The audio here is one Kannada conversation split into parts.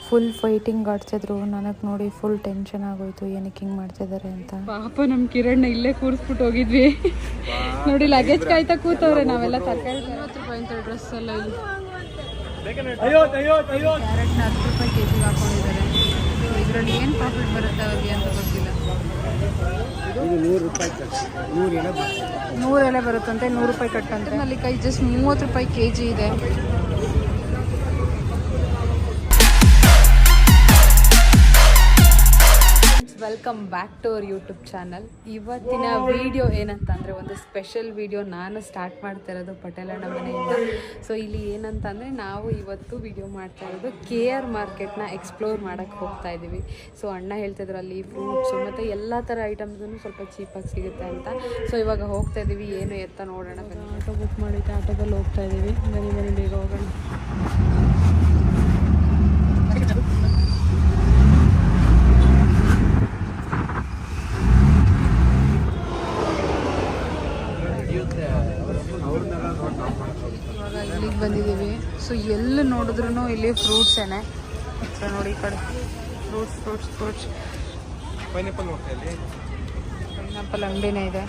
Full fighting ಆಡ್ತಿದ್ರು. ನನಗೆ ನೋಡಿ ಫುಲ್ ಟೆನ್ಷನ್ ಆಗೋಯ್ತು, ಏನಕ್ಕೆ ಹಿಂಗೆ ಮಾಡ್ತಿದ್ದಾರೆ ಅಂತ. ಪಾಪ ನಮ್ಮ ಕಿರಣ್ ಇಲ್ಲೇ ಕೂರಿಸ್ಬಿಟ್ಟು ಹೋಗಿದ್ವಿ. ನೋಡಿ ಲಗೇಜ್ ಕಾಯ್ತಾ ಕೂತವ್ರೆ. ನಾವೆಲ್ಲ ತರಕಾರಿ 50 ರೂಪಾಯಿ ಅಂತ ಡ್ರೆಸ್ ಎಲ್ಲ ಇಲ್ಲಿ. ಕ್ಯಾರೆಟ್ನ 10 ರೂಪಾಯಿ ಕೆಜಿಗೆ ಹಾಕೊಂಡಿದ್ದಾರೆ. ಇದರಲ್ಲಿ ಏನು ಪ್ರಾಫಿಟ್ ಬರುತ್ತೆ ಅವ್ರಿಗೆ ಅಂತ ಗೊತ್ತಿಲ್ಲ. 100 ಎಲೆ ಬರುತ್ತಂತೆ, 100 ರೂಪಾಯಿ ಕಟ್ಟಂತೆ. ಅಲ್ಲಿ ಕೈ ಜಸ್ಟ್ 30 ರೂಪಾಯಿ ಕೆಜಿ ಇದೆ. Welcome back to our YouTube channel. ಇವತ್ತಿನ ವಿಡಿಯೋ ಏನಂತಂದರೆ ಒಂದು ಸ್ಪೆಷಲ್ ವಿಡಿಯೋ ನಾನು ಸ್ಟಾರ್ಟ್ ಮಾಡ್ತಾ ಇರೋದು ಪಟೇಲಣ್ಣ ಮನೆಯಿಂದ. ಸೊ ಇಲ್ಲಿ ಏನಂತಂದರೆ ನಾವು ಇವತ್ತು ವಿಡಿಯೋ ಮಾಡ್ತಾ ಇರೋದು KR ಮಾರ್ಕೆಟ್ನ ಎಕ್ಸ್ಪ್ಲೋರ್ ಮಾಡೋಕ್ಕೆ ಹೋಗ್ತಾ ಇದ್ದೀವಿ. ಸೊ ಅಣ್ಣ ಹೇಳ್ತಿದ್ರು ಅಲ್ಲಿ ಫ್ರೂಟ್ಸು ಮತ್ತು ಎಲ್ಲ ಥರ ಐಟಮ್ಸೂ ಸ್ವಲ್ಪ ಚೀಪಾಗಿ ಸಿಗುತ್ತೆ ಅಂತ. ಸೊ ಇವಾಗ ಹೋಗ್ತಾ ಇದ್ದೀವಿ, ಏನು ಎತ್ತ ನೋಡೋಣ. ಆಟೋ ಬುಕ್ ಮಾಡಿದ್ದೆ, ಆಟೋದಲ್ಲಿ ಹೋಗ್ತಾ ಇದ್ದೀವಿ. ಬನ್ನಿ ಬೇಗ ಹೋಗೋಣ. ಇವಾಗ ಇಲ್ಲಿಗೆ ಬಂದಿದ್ದೀವಿ. ಸೊ ಎಲ್ಲಿ ನೋಡಿದ್ರು ಇಲ್ಲಿ ಫ್ರೂಟ್ಸೇನೆ. ನೋಡಿ ಈ ಕಡೆ ಫ್ರೂಟ್ಸ್ ಪೈನಾಪಲ್ ಅಂಗಡಿನೇ ಇದೆ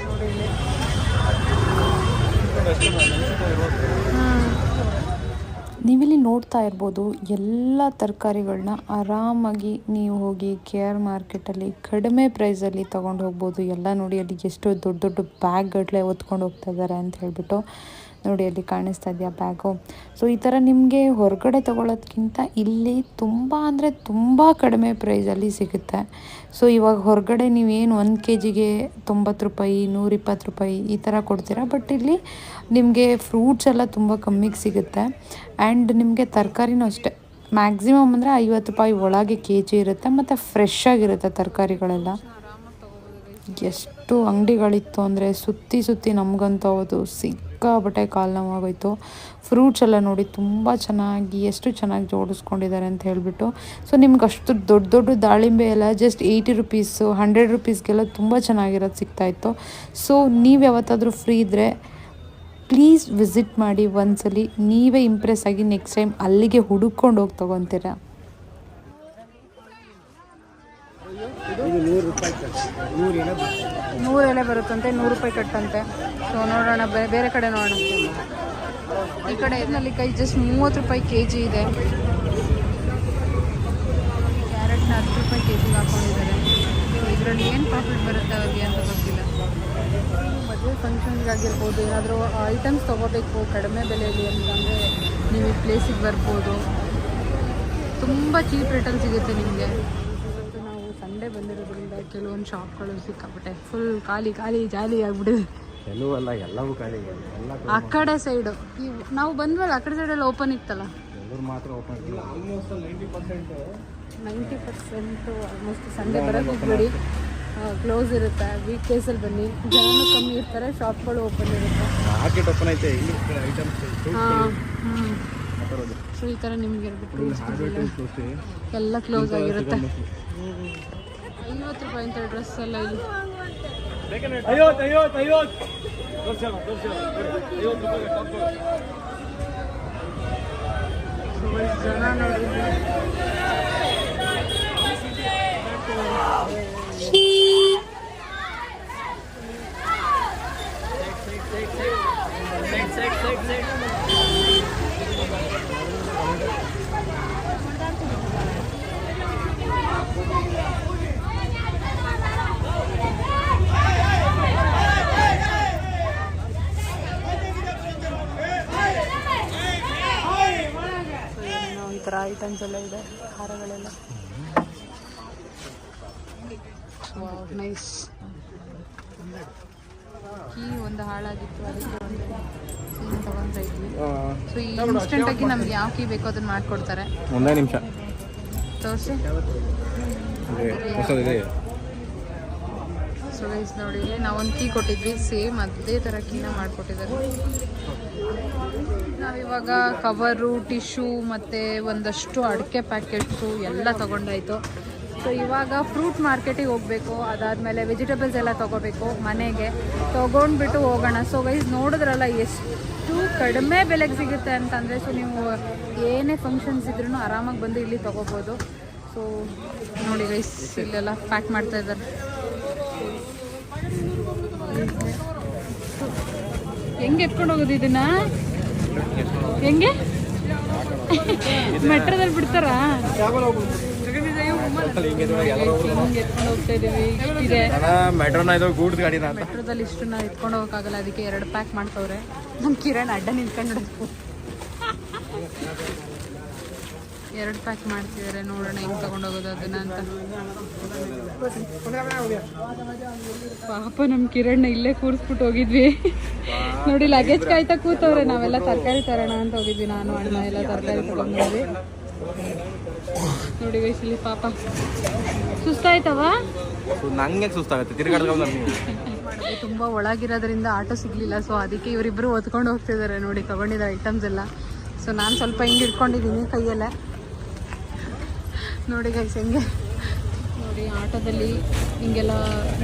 ನೋಡಿ ಇಲ್ಲಿ. ನೀವಿಲ್ಲಿ ನೋಡ್ತಾ ಇರ್ಬೋದು ಎಲ್ಲ ತರಕಾರಿಗಳನ್ನ ಆರಾಮಾಗಿ ನೀವು ಹೋಗಿ KR ಮಾರ್ಕೆಟಲ್ಲಿ ಕಡಿಮೆ ಪ್ರೈಸಲ್ಲಿ ತೊಗೊಂಡು ಹೋಗ್ಬೋದು. ಎಲ್ಲ ನೋಡಿ ಅಲ್ಲಿ ಎಷ್ಟು ದೊಡ್ಡ ದೊಡ್ಡ ಬ್ಯಾಗ್ಗಟ್ಟಲೆ ಹೊತ್ಕೊಂಡು ಹೋಗ್ತಾ ಇದ್ದಾರೆ ಅಂತ ಹೇಳ್ಬಿಟ್ಟು. ನೋಡಿ ಅಲ್ಲಿ ಕಾಣಿಸ್ತಾ ಇದೆಯಾ ಬ್ಯಾಗು. ಸೊ ಈ ಥರ ನಿಮಗೆ ಹೊರಗಡೆ ತೊಗೊಳೋದ್ಕಿಂತ ಇಲ್ಲಿ ತುಂಬ ಅಂದರೆ ತುಂಬ ಕಡಿಮೆ ಪ್ರೈಸಲ್ಲಿ ಸಿಗುತ್ತೆ. ಸೊ ಇವಾಗ ಹೊರಗಡೆ ನೀವೇನು 1 kgಗೆ 90 ರೂಪಾಯಿ 120 ರೂಪಾಯಿ ಈ ಥರ ಕೊಡ್ತೀರಾ. ಬಟ್ ಇಲ್ಲಿ ನಿಮಗೆ ಫ್ರೂಟ್ಸ್ ಎಲ್ಲ ತುಂಬ ಕಮ್ಮಿಗೆ ಸಿಗುತ್ತೆ. ಆ್ಯಂಡ್ ನಿಮಗೆ ತರಕಾರಿನೂ ಅಷ್ಟೇ ಮ್ಯಾಕ್ಸಿಮಮ್ ಅಂದರೆ 50 ರೂಪಾಯಿ ಒಳಗೆ kg ಇರುತ್ತೆ. ಮತ್ತು ಫ್ರೆಶ್ ಆಗಿರುತ್ತೆ ತರಕಾರಿಗಳೆಲ್ಲ. ಎಷ್ಟು ಅಂಗಡಿಗಳಿತ್ತು ಅಂದರೆ ಸುತ್ತಿ ನಮಗಂತೂ ಅದು ಸಿಕ್ಕಾಬಟ್ಟೆ ಕಾಲು ನೋವಾಗೋಯ್ತು. ಫ್ರೂಟ್ಸ್ ಎಲ್ಲ ನೋಡಿ ತುಂಬ ಚೆನ್ನಾಗಿ ಎಷ್ಟು ಚೆನ್ನಾಗಿ ಜೋಡಿಸ್ಕೊಂಡಿದ್ದಾರೆ ಅಂತ ಹೇಳಿಬಿಟ್ಟು. ಸೊ ನಿಮ್ಗೆ ಅಷ್ಟು ದೊಡ್ಡ ದಾಳಿಂಬೆ ಎಲ್ಲ ಜಸ್ಟ್ 80 ರುಪೀಸು 100 ರುಪೀಸ್ಗೆಲ್ಲ ತುಂಬ ಚೆನ್ನಾಗಿರೋದು ಸಿಗ್ತಾಯಿತ್ತು. ಸೊ ನೀವು ಯಾವತ್ತಾದರೂ ಫ್ರೀ ಇದ್ದರೆ ಪ್ಲೀಸ್ ವಿಸಿಟ್ ಮಾಡಿ ಒಂದ್ಸಲಿ. ನೀವೇ ಇಂಪ್ರೆಸ್ ಆಗಿ ನೆಕ್ಸ್ಟ್ ಟೈಮ್ ಅಲ್ಲಿಗೆ ಹುಡುಕೊಂಡು ಹೋಗಿ ತೊಗೊತೀರಾ. 100 ಎಲೆ ಬರುತ್ತಂತೆ, 100 ರೂಪಾಯಿ ಕಟ್ಟಂತೆ. ಸೊ ನೋಡೋಣ, ಬೇರೆ ಕಡೆ ನೋಡೋಣ. ಈ ಕಡೆ ಇದರಲ್ಲಿ ಕೈ ಜಸ್ಟ್ 30 ರೂಪಾಯಿ ಕೆಜಿ ಇದೆ. ಕ್ಯಾರೆಟ್ನ 10 ರೂಪಾಯಿ ಕೆಜಿಗೆ ಹಾಕೊಂಡಿದ್ದಾರೆ. ಸೊ ಇದರಲ್ಲಿ ಏನು ಪ್ರಾಫಿಟ್ ಬರುತ್ತೆ ಅವ್ರಿಗೆ ಅಂತ ಗೊತ್ತಿಲ್ಲ. ಮದುವೆ ಫಂಕ್ಷನ್ಗಾಗಿರ್ಬೋದು, ಏನಾದರೂ ಐಟಮ್ಸ್ ತೊಗೋಬೇಕು ಕಡಿಮೆ ಬೆಲೆಯಲ್ಲಿ ಅಂತಂದರೆ ನೀವು ಈ ಪ್ಲೇಸಿಗೆ ಬರ್ಬೋದು. ತುಂಬ ಚೀಪ್ ರೇಟಲ್ಲಿ ಸಿಗುತ್ತೆ ನಿಮಗೆ. ಸಂಡೇ ಬಂದಿರೋದ್ರಿಂದ ಕೆಲವೊಂದು ಶಾಪ್ಗಳು ಸಿಕ್ಕಾಬಿಟ್ಟೆ ಫುಲ್ ಖಾಲಿ ಜಾಲಿ ಆಗ್ಬಿಟ್ಟಿದೆ. ಎಲ್ಲವೂ ಖಾಲಿ. ಆ ಕಡೆ ಸೈಡು ನಾವು ಬಂದ್ವಲ್ಲ, ಆ ಕಡೆ ಸೈಡಲ್ಲಿ ಓಪನ್ ಇತ್ತಲ್ಲ. ಮಾತ್ರ ಓಪನ್ 90% ಆಲ್ಮೋಸ್ಟ್. ಸಂಡೇ ಬರೋಕ್ಕೆ ಹೋಗ್ಬೇಡಿ, ಕ್ಲೋಸ್ ಇರುತ್ತೆ. ವೀಕ್ ಡೇಸಲ್ಲಿ ಬನ್ನಿ, ಜನನೂ ಕಮ್ಮಿ ಇರ್ತಾರೆ, ಶಾಪ್ಗಳು ಓಪನ್ ಇರುತ್ತೆ. ಮಾರ್ಕೆಟ್ ಓಪನ್ ಐತೆ ಐಟಮ್ಸ್. ಸೊ ಈ ಥರ ನಿಮಗೆ ಎಲ್ಲ ಕ್ಲೋಸ್ ಆಗಿರುತ್ತೆ. 50 ರೂಪಾಯಿ ಅಂತ ಡ್ರೆಸ್ ಎಲ್ಲ ಇಲ್ಲಿ. ಜನ ನೋಡಿದ್ರೆ ಈ ಥರ ಐಟಮ್ಸ್ ಎಲ್ಲ ಇದೆ, ಖಾರಗಳೆಲ್ಲ. ನೈಸ್. ಕೀ ಒಂದು ಹಾಳಾಗಿತ್ತು, ಅದಕ್ಕೆ ಒಂದು ಕೀನ ತೊಗೊತಾ ಇದ್ವಿ. ಸೊ ಈ ಇನ್ಸ್ಟೆಂಟಾಗಿ ನಮ್ಗೆ ಯಾವ ಕೀ ಬೇಕೋ ಅದನ್ನು ಮಾಡಿಕೊಡ್ತಾರೆ. ಒಂದೇ ನಿಮಿಷ ತೋರಿಸಿ. ಸೊ ಗೈಸ್ ನೋಡಿ, ಇಲ್ಲಿ ನಾವೊಂದು ಕೀ ಕೊಟ್ಟಿದ್ವಿ, ಸೇಮ್ ಅದೇ ಥರ ಕೀನ ಮಾಡಿಕೊಟ್ಟಿದ್ದಾರೆ. ನಾವಿವಾಗ ಕವರು, ಟಿಶ್ಯೂ ಮತ್ತು ಒಂದಷ್ಟು ಅಡಿಕೆ ಪ್ಯಾಕೆಟ್ಸು ಎಲ್ಲ ತೊಗೊಂಡಾಯಿತು. ಸೊ ಇವಾಗ ಫ್ರೂಟ್ ಮಾರ್ಕೆಟಿಗೆ ಹೋಗಬೇಕು, ಅದಾದಮೇಲೆ ವೆಜಿಟೇಬಲ್ಸ್ ಎಲ್ಲ ತೊಗೋಬೇಕು ಮನೆಗೆ. ತೊಗೊಂಡ್ಬಿಟ್ಟು ಹೋಗೋಣ. ಸೊ ಗೈಸ್ ನೋಡಿದ್ರಲ್ಲ ಎಷ್ಟು ಕಡಿಮೆ ಬೆಲೆಗೆ ಸಿಗುತ್ತೆ ಅಂತಂದರೆ ಸೊ ನೀವು ಏನೇ ಫಂಕ್ಷನ್ಸ್ ಇದ್ರೂ ಆರಾಮಾಗಿ ಬಂದು ಇಲ್ಲಿ ತೊಗೋಬೋದು. ಸೊ ನೋಡಿ ಗೈಸ್ ಇಲ್ಲೆಲ್ಲ ಪ್ಯಾಕ್ ಮಾಡ್ತಾ ಇದ್ದಾರೆ. ಹೆಂಗೆ ಎತ್ಕೊಂಡು ಹೋಗೋದು ಇದನ್ನ? ಹೆಂಗೆ ಮೆಟ್ರೋದಲ್ಲಿ ಬಿಡ್ತಾರಾ? ಮೆಟ್ರೋದಲ್ಲಿ ಇಷ್ಟು ನಾವು ಎತ್ಕೊಂಡು ಹೋಗೋಕ್ಕಾಗಲ್ಲ, ಅದಕ್ಕೆ 2 ಪ್ಯಾಕ್ ಮಾಡ್ತವ್ರೆ. ನಮ್ಮ ಕಿರಣ್ ಅಡ್ಡ ನಿಂತ್ಕೊಂಡು 2 ಪ್ಯಾಕ್ ಮಾಡ್ತಿದ್ದಾರೆ. ನೋಡೋಣ ಹೆಂಗೆ ತಗೊಂಡೋಗೋದು ಅದನ್ನ ಅಂತ. ಪಾಪ ನಮ್ಮ ಕಿರಣ್ ಇಲ್ಲೇ ಕೂರಿಸ್ಬಿಟ್ಟು ಹೋಗಿದ್ವಿ. ನೋಡಿ ಲಗೇಜ್ ಕಾಯ್ತಾ ಕೂತವ್ರೆ. ನಾವೆಲ್ಲ ತರಕಾರಿ ತರೋಣ ಅಂತ ಹೋಗಿದ್ವಿ, ನಾನು ಅಣ್ಣ ಎಲ್ಲ ತರಕಾರಿ ತಗೊಂಡ್ವಿ. ನೋಡಿ ವಯಸ್ಸಲ್ಲಿ ಪಾಪ ಸುಸ್ತಾಯ್ತವ. ನಂಗೆ ಸುಸ್ತಾಗುತ್ತೆ ತಿರ್ಗಾಡ್ಕೊಂಡು. ತುಂಬ ಒಳಗಿರೋದ್ರಿಂದ ಆಟೋ ಸಿಗಲಿಲ್ಲ, ಸೊ ಅದಕ್ಕೆ ಇವರಿಬ್ಬರು ಹೊತ್ಕೊಂಡು ಹೋಗ್ತಿದ್ದಾರೆ. ನೋಡಿ ತಗೊಂಡಿದ್ದ ಐಟಮ್ಸ್ ಎಲ್ಲ. ಸೊ ನಾನು ಸ್ವಲ್ಪ ಹಿಂಗೆ ಇಟ್ಕೊಂಡಿದ್ದೀನಿ ಕೈಯಲ್ಲೇ. ನೋಡಿ ಗೈಸ್ ಹೆಂಗೆ ನೋಡಿ ಆಟೋದಲ್ಲಿ ಹಿಂಗೆಲ್ಲ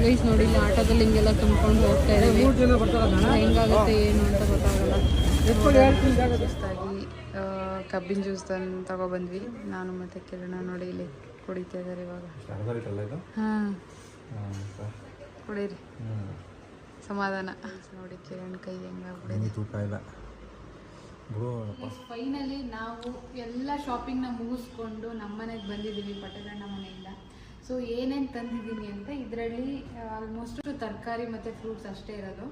ಗೈಸ್ ನೋಡಿ ಇಲ್ಲಿ ಆಟೋದಲ್ಲಿ ಹಿಂಗೆಲ್ಲ ತುಂಬ್ಕೊಂಡು ಹೋಗ್ತಾ ಇದ್ದೀವಿ. ಹೆಂಗಾಗುತ್ತೆ ಏನು ಅಂತ ಗೊತ್ತಾಗಲ್ಲ. ಸುಸ್ತಾಗಿ ಕಬ್ಬಿನ ಜ್ಯೂಸ್ ತಗೊಬಂದ್ವಿ ನಾನು ಮತ್ತು ಕಿರಣ. ನೋಡಿ ಇಲ್ಲಿ ಕುಡಿತಾ ಇದ್ದಾರೆ ಇವಾಗ. ಹಾಂ ಕುಡೀರಿ ಸಮಾಧಾನ. ನೋಡಿ ಕಿರಣ್ ಕೈ ಹೆಂಗಾಗ್ಬಿಟ್ಟಿದೆ. ಫೈನಲಿ ನಾವು ಎಲ್ಲ ಶಾಪಿಂಗ್ನ ಮುಗಿಸ್ಕೊಂಡು ನಮ್ಮ ಮನೆಗೆ ಬಂದಿದ್ದೀವಿ ಪಟೇಲಣ್ಣ ಮನೆಯಿಂದ. ಸೊ ಏನೇನು ತಂದಿದ್ದೀನಿ ಅಂತ ಇದರಲ್ಲಿ ಆಲ್ಮೋಸ್ಟ್ ತರಕಾರಿ ಮತ್ತು ಫ್ರೂಟ್ಸ್ ಅಷ್ಟೇ ಇರೋದು.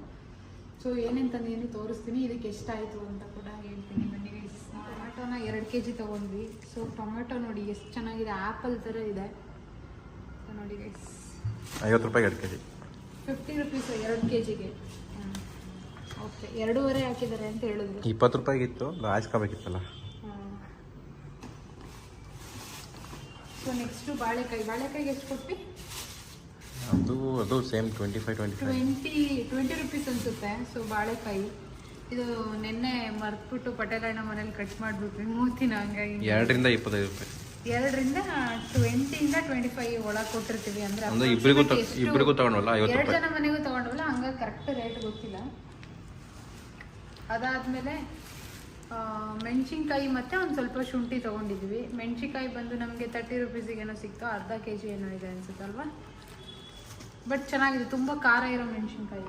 ಸೊ ಏನೇನು ತಂದಿದ್ದೀನಿ ತೋರಿಸ್ತೀನಿ, ಇದಕ್ಕೆ ಎಷ್ಟಾಯಿತು ಅಂತ ಕೂಡ ಹೇಳ್ತೀನಿ. ಬನ್ನಿ. ಟೊಮೆಟೊನ 2 kg ತೊಗೊಂಡ್ವಿ. ಸೊ ಟೊಮೆಟೊ ನೋಡಿ ಎಷ್ಟು ಚೆನ್ನಾಗಿದೆ, ಆ್ಯಪಲ್ ಥರ ಇದೆ. ಸೊ ನೋಡಿ ಗೈಸ್ 50 ರೂಪಾಯಿ 2 kg, 50 ರುಪೀಸ್ 2 kgಗೆ. ಓಕೆ 2.5 ಹಾಕಿದ್ದಾರೆ ಅಂತ ಹೇಳಿದ್ರು. 20 ರೂಪಾಯಿಗಿತ್ತು, ಹಾಯಿಸ್ಕೋಬೇಕಿತ್ತಲ್ಲ. ಸೊ ನೆಕ್ಸ್ಟು ಬಾಳೆಕಾಯಿಗೆ ಎಷ್ಟು ಕೊಟ್ವಿ? ಅದು ಸೇಮ್ 20 ರೂಪೀಸ್ ಅನಿಸುತ್ತೆ. ಸೊ ಬಾಳೆಕಾಯಿ ಇದು ನಿನ್ನೆ ಮರ್ತ್ಬಿಟ್ಟು ಪಟೇಲಣ್ಣ ಮನೇಲಿ ಕಟ್ ಮಾಡಿಬಿಟ್ವಿ ಮೂತಿನ. ಹಂಗಾಗಿ 2 ರಿಂದ 25 ರೂಪಾಯಿ, 2 ರಿಂದ 20 ಇಂದ 25 ಒಳಗೆ ಕೊಟ್ಟಿರ್ತೀವಿ. ಅಂದರೆ ಇಬ್ಬರಿಗೂ ತಗೊಂಡವಲ್ಲ 50 2 ರೂಪಾಯಿ. ಜನ ಮನೆಗೂ ತಗೊಂಡವಲ್ಲ, ಹಂಗಾಗಿ ಕರೆಕ್ಟ್ ರೇಟ್ ಗೊತ್ತಿಲ್ಲ. ಅದಾದಮೇಲೆ ಮೆಣಸಿನ್ಕಾಯಿ ಮತ್ತು ಒಂದು ಸ್ವಲ್ಪ ಶುಂಠಿ ತೊಗೊಂಡಿದ್ವಿ. ಮೆಣಸಿನ್ಕಾಯಿ ಬಂದು ನಮಗೆ 30 ರೂಪೀಸಿಗೇನೋ ಸಿಕ್ತು. ಅರ್ಧ kg ಏನೋ ಇದೆ ಅನಿಸುತ್ತಲ್ವ. ಬಟ್ ಚೆನ್ನಾಗಿದೆ, ತುಂಬ ಖಾರ ಇರೋ ಮೆಣಸಿನ್ಕಾಯಿ.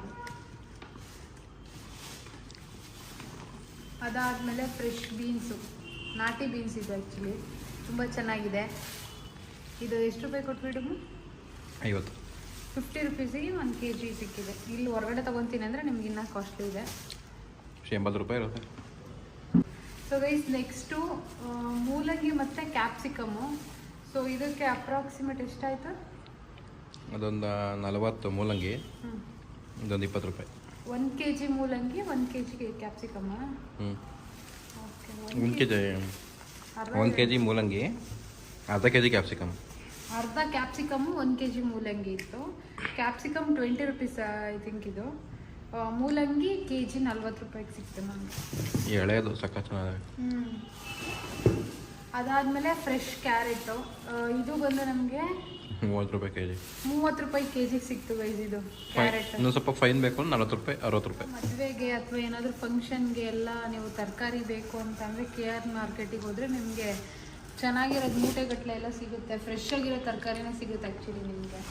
ಅದಾದಮೇಲೆ ಫ್ರೆಶ್ ಬೀನ್ಸು, ನಾಟಿ ಬೀನ್ಸ್ ಇದು ಆ್ಯಕ್ಚುಲಿ ತುಂಬ ಚೆನ್ನಾಗಿದೆ. ಇದು ಎಷ್ಟು ರೂಪಾಯಿ ಕೊಟ್ಬಿಟ್ಟು? 50. 50 ರೂಪೀಸಿಗೆ 1 kg ಸಿಕ್ಕಿದೆ. ಇಲ್ಲಿ ಹೊರಗಡೆ ತೊಗೊತೀನಿ ಅಂದರೆ ನಿಮ್ಗೆ ಇನ್ನೂ ಕಾಸ್ಟ್ಲಿ ಇದೆ. 80 ರೂಪಾಯಿ ಇರುತ್ತೆ. ಸೊ ಗೈಸ್ ನೆಕ್ಸ್ಟು ಮೂಲಂಗಿ ಮತ್ತು ಕ್ಯಾಪ್ಸಿಕಮ್ಮು. ಸೊ ಇದಕ್ಕೆ ಅಪ್ರಾಕ್ಸಿಮೇಟ್ ಎಷ್ಟಾಯಿತು? ಅದೊಂದು 40 ಮೂಲಂಗಿ, ಇದೊಂದು 20 ರೂಪಾಯಿ. 1 kg ಮೂಲಂಗಿ, 1 kg ಕ್ಯಾಪ್ಸಿಕಮ್ಮ. ಓಕೆ 1 kg ಮೂಲಂಗಿ, ಅರ್ಧ kg ಕ್ಯಾಪ್ಸಿಕಮ್. ಅರ್ಧ ಕ್ಯಾಪ್ಸಿಕಮ್ಮು 1 kg ಮೂಲಂಗಿ ಇತ್ತು. ಕ್ಯಾಪ್ಸಿಕಮ್ 20 ರೂಪೀಸ್ ಐ ಥಿಂಕ್ ಇದು. ಮೂಲಂಗಿ kg 40 ರೂಪಾಯಿಗೆ ಸಿಕ್ತು ನಮಗೆ. ಎಳೆದು ಸಕ್ಕ ಚೆನ್ನಾಗಿದೆ. ಅದಾದಮೇಲೆ ಫ್ರೆಶ್ ಕ್ಯಾರೆಟು, ಇದು ಬಂದು ನಮಗೆ 30 ರೂಪಾಯಿ kg. 30 ರೂಪಾಯಿ kg ಸಿಕ್ತು ಗೈಸ್ ಇದು ಕ್ಯಾರೆಟ್. ಇನ್ನೂ ಸ್ವಲ್ಪ ಫೈನ್ ಬೇಕು 40 ರೂಪಾಯಿ 60 ರೂಪಾಯಿ. ಮದುವೆಗೆ ಅಥವಾ ಏನಾದರೂ ಫಂಕ್ಷನ್ಗೆ ಎಲ್ಲ ನೀವು ತರಕಾರಿ ಬೇಕು ಅಂತಂದರೆ KR ಮಾರ್ಕೆಟಿಗೆ ಹೋದರೆ ನಿಮಗೆ ಚೆನ್ನಾಗಿರೋದು ಮೂಟೆಗಟ್ಟಲೆ ಎಲ್ಲ ಸಿಗುತ್ತೆ. ಫ್ರೆಶ್ ಆಗಿರೋ ತರಕಾರಿನೇ ಸಿಗುತ್ತೆ ಆ್ಯಕ್ಚುಲಿ ನಿಮಗೆ,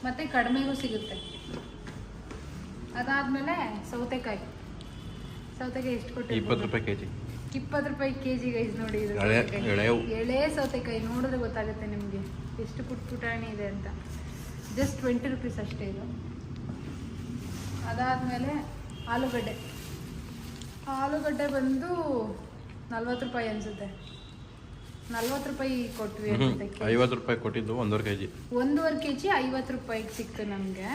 ಮತ್ತು ಕಡಿಮೆಗೂ ಸಿಗುತ್ತೆ. ಅದಾದಮೇಲೆ ಸೌತೆಕಾಯಿ ಎಷ್ಟು ಕೊಟ್ಟು? 20 ರೂಪಾಯಿ kg. 20 ರೂಪಾಯಿ kg ಗೈಸ್. ನೋಡಿ ಇದು ಎಳೆ ಸೌತೆಕಾಯಿ ನೋಡಿದ್ರೆ ಗೊತ್ತಾಗುತ್ತೆ ನಿಮಗೆ ಎಷ್ಟು ಪುಟಾಣಿ ಇದೆ ಅಂತ. ಜಸ್ಟ್ 20 ರೂಪೀಸ್ ಅಷ್ಟೇ ಇದು. ಅದಾದಮೇಲೆ ಆಲೂಗಡ್ಡೆ ಬಂದು 40 ರೂಪಾಯಿ ಅನಿಸುತ್ತೆ. 40 ರೂಪಾಯಿ ಕೊಟ್ವಿ. 50 ರೂಪಾಯಿ ಕೊಟ್ಟಿದ್ದು 1.5 kg 50 ರೂಪಾಯಿಗೆ ಸಿಕ್ತು ನಮಗೆ.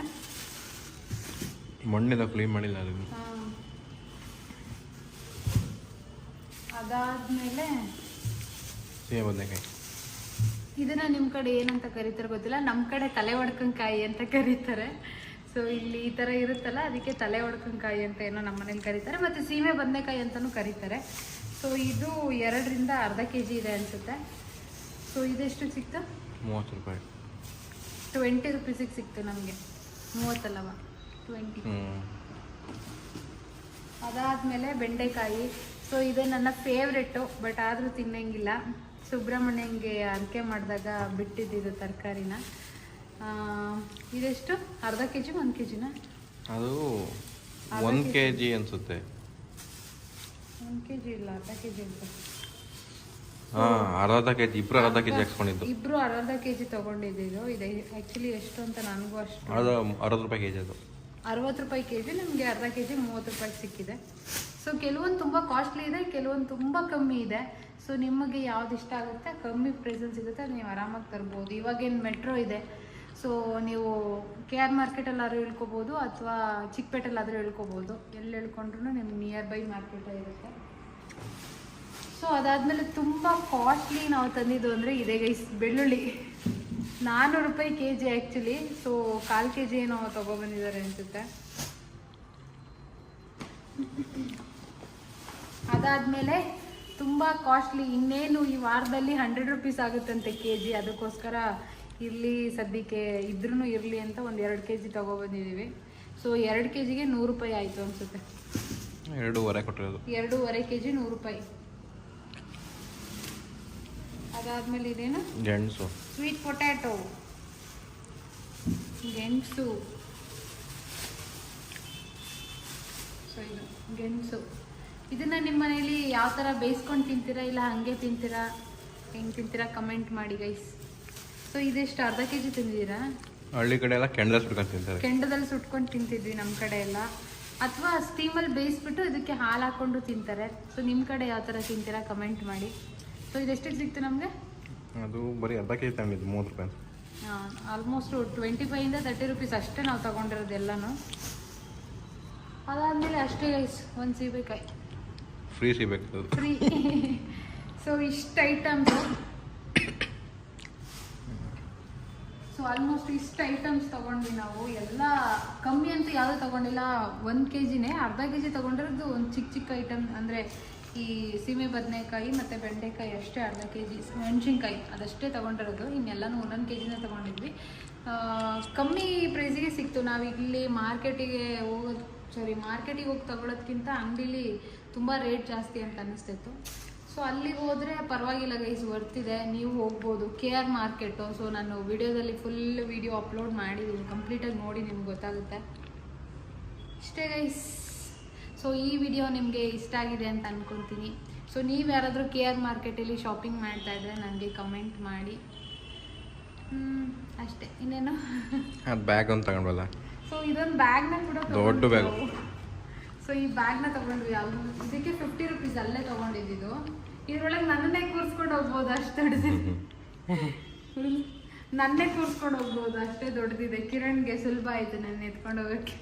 ಮಣ್ಣಿಂದ ಕ್ಲೀನ್ ಮಾಡಿಲ್ಲ ಅದನ್ನು. ಅದಾದಮೇಲೆ ಬದನೆಕಾಯಿ. ಇದನ್ನ ನಿಮ್ಮ ಕಡೆ ಏನಂತ ಕರೀತಾರೆ ಗೊತ್ತಿಲ್ಲ, ನಮ್ಮ ಕಡೆ ತಲೆ ಒಡ್ಕಂಕಾಯಿ ಅಂತ ಕರೀತಾರೆ. ಸೊ ಇಲ್ಲಿ ಈ ಥರ ಇರುತ್ತಲ್ಲ, ಅದಕ್ಕೆ ತಲೆ ಒಡ್ಕಂಕಾಯಿ ಅಂತ ಏನೋ ನಮ್ಮ ಮನೇಲಿ ಕರೀತಾರೆ. ಮತ್ತು ಸೀಮೆ ಬದನೆಕಾಯಿ ಅಂತಲೂ ಕರೀತಾರೆ. ಸೊ ಇದು 2 ರಿಂದ ಅರ್ಧ kg ಇದೆ ಅನಿಸುತ್ತೆ. ಸೊ ಇದೆಷ್ಟು ಸಿಕ್ತು? 30 ರೂಪಾಯಿ. 20 ರೂಪೀಸಿಗೆ ಸಿಕ್ತು ನಮಗೆ. 30 ಅಲ್ಲವ 20. ಅದಾದಮೇಲೆ ಬೆಂಡೆಕಾಯಿ. ಸೊ ಇದು ನನ್ನ ಫೇವ್ರೆಟ್ಟು, ಬಟ್ ಆದರೂ ತಿನ್ನಂಗಿಲ್ಲ. ಸುಬ್ರಹ್ಮಣ್ಯಂಗೆ ಅರ್ಕೆ ಮಾಡಿದಾಗ ಬಿಟ್ಟಿದ್ದು ತರಕಾರಿನ. ಇದೆಷ್ಟು? ಅರ್ಧ ಕೆ ಜಿ 1 ಕೆ ಜಿನ? ಅದು 1 kg ಅನ್ಸುತ್ತೆ. 1 ಕೆ ಜಿ ಇಲ್ಲ, ಅರ್ಧ ಕೆ ಜಿ ಅಂತ. ಅರ್ಧ ಕೆ ಜಿ. ಇಬ್ರು ಅರ್ಧ ಕೆ ಜಿ ಹಾಕ್ಸ್ಕೊಂಡಿದ್ದು. ಇಬ್ರು ಅರ್ಧ ಕೆ ಜಿ ತೊಗೊಂಡಿದ್ದು. ಇದು ಆ್ಯಕ್ಚುಲಿ ಎಷ್ಟು ಅಂತ ನನಗೂ ಅಷ್ಟು. 60 ರೂಪಾಯಿ ಕೆ ಜಿ ಅದು. 60 ರೂಪಾಯಿ ಕೆ ಜಿ. ನಮಗೆ ಅರ್ಧ ಕೆ ಜಿ 30 ರೂಪಾಯಿ ಸಿಕ್ಕಿದೆ. ಸೊ ಕೆಲವೊಂದು ತುಂಬ ಕಾಸ್ಟ್ಲಿ ಇದೆ, ಕೆಲವೊಂದು ತುಂಬ ಕಮ್ಮಿ ಇದೆ. ಸೊ ನಿಮಗೆ ಯಾವ್ದು ಇಷ್ಟ ಆಗುತ್ತೆ, ಕಮ್ಮಿ ಪ್ರೈಸಲ್ಲಿ ಸಿಗುತ್ತೆ, ನೀವು ಆರಾಮಾಗಿ ತರ್ಬೋದು. ಇವಾಗೇನು ಮೆಟ್ರೋ ಇದೆ, ಸೊ ನೀವು KR ಮಾರ್ಕೆಟಲ್ಲಾದ್ರೂ ಇಳ್ಕೊಬೋದು ಅಥವಾ ಚಿಕ್ಕಪೇಟೆಲ್ಲಾದರೂ ಇಳ್ಕೊಬೋದು. ಎಲ್ಲಿ ಇಳ್ಕೊಂಡ್ರೂ ನಿಮ್ಗೆ ನಿಯರ್ ಬೈ ಮಾರ್ಕೆಟ್ ಇರುತ್ತೆ. ಸೊ ಅದಾದಮೇಲೆ ತುಂಬ ಕಾಸ್ಟ್ಲಿ ನಾವು ತಂದಿದ್ದು ಅಂದರೆ ಇದೆ ಗೈಸ್, ಬೆಳ್ಳುಳ್ಳಿ. 400 ರೂಪಾಯಿ K G actually. So 1/4 K G ಏನೋ ತೊಗೊಬಂದಿದ್ದಾರೆ ಅನಿಸುತ್ತೆ. ಅದಾದಮೇಲೆ ತುಂಬ ಕಾಸ್ಟ್ಲಿ, ಇನ್ನೇನು ಈ ವಾರದಲ್ಲಿ 100 ರೂಪೀಸ್ ಆಗುತ್ತಂತೆ ಕೆ ಜಿ. ಅದಕ್ಕೋಸ್ಕರ ಇರಲಿ ಸದ್ಯಕ್ಕೆ ಇದ್ರೂ ಇರಲಿ ಅಂತ ಒಂದು 2 ಕೆ ಜಿ ತೊಗೊಬಂದಿದ್ದೀವಿ. ಸೊ 2 ಕೆ ಜಿಗೆ 100 ರೂಪಾಯಿ ಆಯಿತು ಅನಿಸುತ್ತೆ. 2.5 ಕೊಟ್ಟಿರೋದು. 2.5 ಕೆ ಜಿ 100 ರೂಪಾಯಿ. ಅದಾದಮೇಲೆ ಇದೇನು? ಗೆಣಸು. ಸ್ವೀಟ್ ಪೊಟ್ಯಾಟೊ, ಗೆಣಸು. ಸೊ ಇದು ಗೆಣಸು. ಇದನ್ನು ನಿಮ್ಮ ಮನೇಲಿ ಯಾವ ಥರ ಬೇಯಿಸ್ಕೊಂಡು ತಿಂತೀರಾ, ಇಲ್ಲ ಹಾಗೆ ತಿಂತೀರಾ, ಹೆಂಗೆ ತಿಂತೀರಾ ಕಮೆಂಟ್ ಮಾಡಿ ಗೈಸ್. ಸೊ ಇದೆಷ್ಟು? ಅರ್ಧ ಕೆ ಜಿ ತಿಂದಿದ್ದೀರಾ? ಹಳ್ಳಿ ಕಡೆ ಎಲ್ಲ ಕೆಂಡದಲ್ಲಿ ಸುಟ್ಕೊಂಡು ತಿಂತಾರೆ. ಕೆಂಡದಲ್ಲಿ ಸುಟ್ಕೊಂಡು ತಿಂತಿದ್ವಿ ನಮ್ಮ ಕಡೆ ಎಲ್ಲ, ಅಥವಾ ಸ್ಟೀಮಲ್ಲಿ ಬೇಯಿಸ್ಬಿಟ್ಟು ಇದಕ್ಕೆ ಹಾಲು ಹಾಕ್ಕೊಂಡು ತಿಂತಾರೆ. ಸೊ ನಿಮ್ಮ ಕಡೆ ಯಾವ ಥರ ತಿಂತೀರಾ ಕಮೆಂಟ್ ಮಾಡಿ. ಸೊ ಇದೆಷ್ಟಕ್ಕೆ ಸಿಕ್ತು ನಮಗೆ? ಅದು ಬರೀ ಅರ್ಧ ಕೆ ಜಿ ತಗೊಂಡಿದ್ದು 30 ರೂಪಾಯಿ. ಆಲ್ಮೋಸ್ಟ್ 25ಇಂದ 30 ರೂಪೀಸ್ ಅಷ್ಟೇ ನಾವು ತೊಗೊಂಡಿರೋದು ಎಲ್ಲನೂ. ಅದಾದಮೇಲೆ ಅಷ್ಟೇ ಗೈಸ್, ಒಂದು ಸೀಬೆಕಾಯಿ ಫ್ರೀ ಸಿಗಬೇಕು, ಫ್ರೀ. ಸೊ ಇಷ್ಟು ಐಟಮ್ಸು. ಸೊ ಆಲ್ಮೋಸ್ಟ್ ಇಷ್ಟು ಐಟಮ್ಸ್ ತೊಗೊಂಡ್ವಿ ನಾವು. ಎಲ್ಲ ಕಮ್ಮಿ ಅಂತೂ ಯಾವುದೂ ತೊಗೊಂಡಿಲ್ಲ. 1 ಕೆ ಜಿನೇ. ಅರ್ಧ ಕೆ ಜಿ ತೊಗೊಂಡಿರೋದು ಒಂದು ಚಿಕ್ಕ ಚಿಕ್ಕ ಐಟಮ್, ಅಂದರೆ ಈ ಸೀಮೆ ಬದನೆಕಾಯಿ ಮತ್ತು ಬೆಂಡೆಕಾಯಿ ಅಷ್ಟೇ. ಅರ್ಧ ಕೆ ಜಿ ಮೆಣಸಿನ್ಕಾಯಿ ಅದಷ್ಟೇ ತೊಗೊಂಡಿರೋದು. ಇನ್ನೆಲ್ಲನೂ 1 ಕೆ ಜಿನೇ ತೊಗೊಂಡಿದ್ವಿ. ಕಮ್ಮಿ ಪ್ರೈಸಿಗೆ ಸಿಕ್ತು. ನಾವು ಇಲ್ಲಿ ಮಾರ್ಕೆಟಿಗೆ ಹೋಗಿ ತೊಗೊಳೋದ್ಕಿಂತ ಅಂಗಡೀಲಿ ತುಂಬ ರೇಟ್ ಜಾಸ್ತಿ ಅಂತ ಅನ್ನಿಸ್ತಿತ್ತು. ಸೊ ಅಲ್ಲಿಗೆ ಹೋದರೆ ಪರವಾಗಿಲ್ಲ ಗೈಸ್, ವರ್ತಿದೆ. ನೀವು ಹೋಗ್ಬೋದು. KR market. ಸೊ ನಾನು ವಿಡಿಯೋದಲ್ಲಿ ಫುಲ್ ವಿಡಿಯೋ ಅಪ್ಲೋಡ್ ಮಾಡಿದ್ದೀನಿ, ಕಂಪ್ಲೀಟಾಗಿ ನೋಡಿ ನಿಮ್ಗೆ ಗೊತ್ತಾಗುತ್ತೆ. ಇಷ್ಟೇ ಗೈಸ್. ಸೊ ಈ ವಿಡಿಯೋ ನಿಮಗೆ ಇಷ್ಟ ಆಗಿದೆ ಅಂತ ಅಂದ್ಕೊತೀನಿ. ಸೊ ನೀವು ಯಾರಾದರೂ KR ಮಾರ್ಕೆಟಲ್ಲಿ ಶಾಪಿಂಗ್ ಮಾಡ್ತಾಯಿದ್ರೆ ನನಗೆ ಕಮೆಂಟ್ ಮಾಡಿ. ಅಷ್ಟೇ, ಇನ್ನೇನು. ಅದು ಬ್ಯಾಗ್ ಒಂದು ತಗೊಂಡ್ವಲ್ಲ. ಸೊ ಇದೊಂದು ಬ್ಯಾಗ್ನ ಕೂಡ ದೊಡ್ಡ ಬ್ಯಾಗ್. ಸೊ ಈ ಬ್ಯಾಗ್ನ ತೊಗೊಂಡ್ವಿ. ಇದಕ್ಕೆ 50 ರೂಪೀಸ್ ಅಲ್ಲೇ ತೊಗೊಂಡಿದ್ದು. ಇದ್ರೊಳಗೆ ನನ್ನನ್ನೇ ಕೂರಿಸ್ಕೊಂಡು ಹೋಗ್ಬೋದು, ಅಷ್ಟು ದೊಡ್ಡದಿದೆ. ನನ್ನೇ ಕೂರಿಸ್ಕೊಂಡು ಹೋಗ್ಬೋದು, ಅಷ್ಟೇ ದೊಡ್ಡದಿದೆ. ಕಿರಣ್ಗೆ ಸುಲಭ ಆಯಿತು ನನ್ನ ಎತ್ಕೊಂಡು ಹೋಗೋಕ್ಕೆ.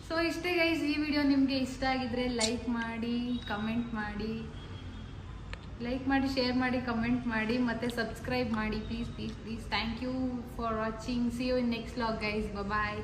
ಸೊ ಇಷ್ಟೇ ಗೈಸ್, ಈ ವಿಡಿಯೋ ನಿಮಗೆ ಇಷ್ಟ ಆಗಿದ್ರೆ ಲೈಕ್ ಮಾಡಿ, ಕಮೆಂಟ್ ಮಾಡಿ, ಶೇರ್ ಮಾಡಿ, ಕಮೆಂಟ್ ಮಾಡಿ, ಮತ್ತು ಸಬ್ಸ್ಕ್ರೈಬ್ ಮಾಡಿ please. Thank you for watching. See you in next vlog guys. Bye.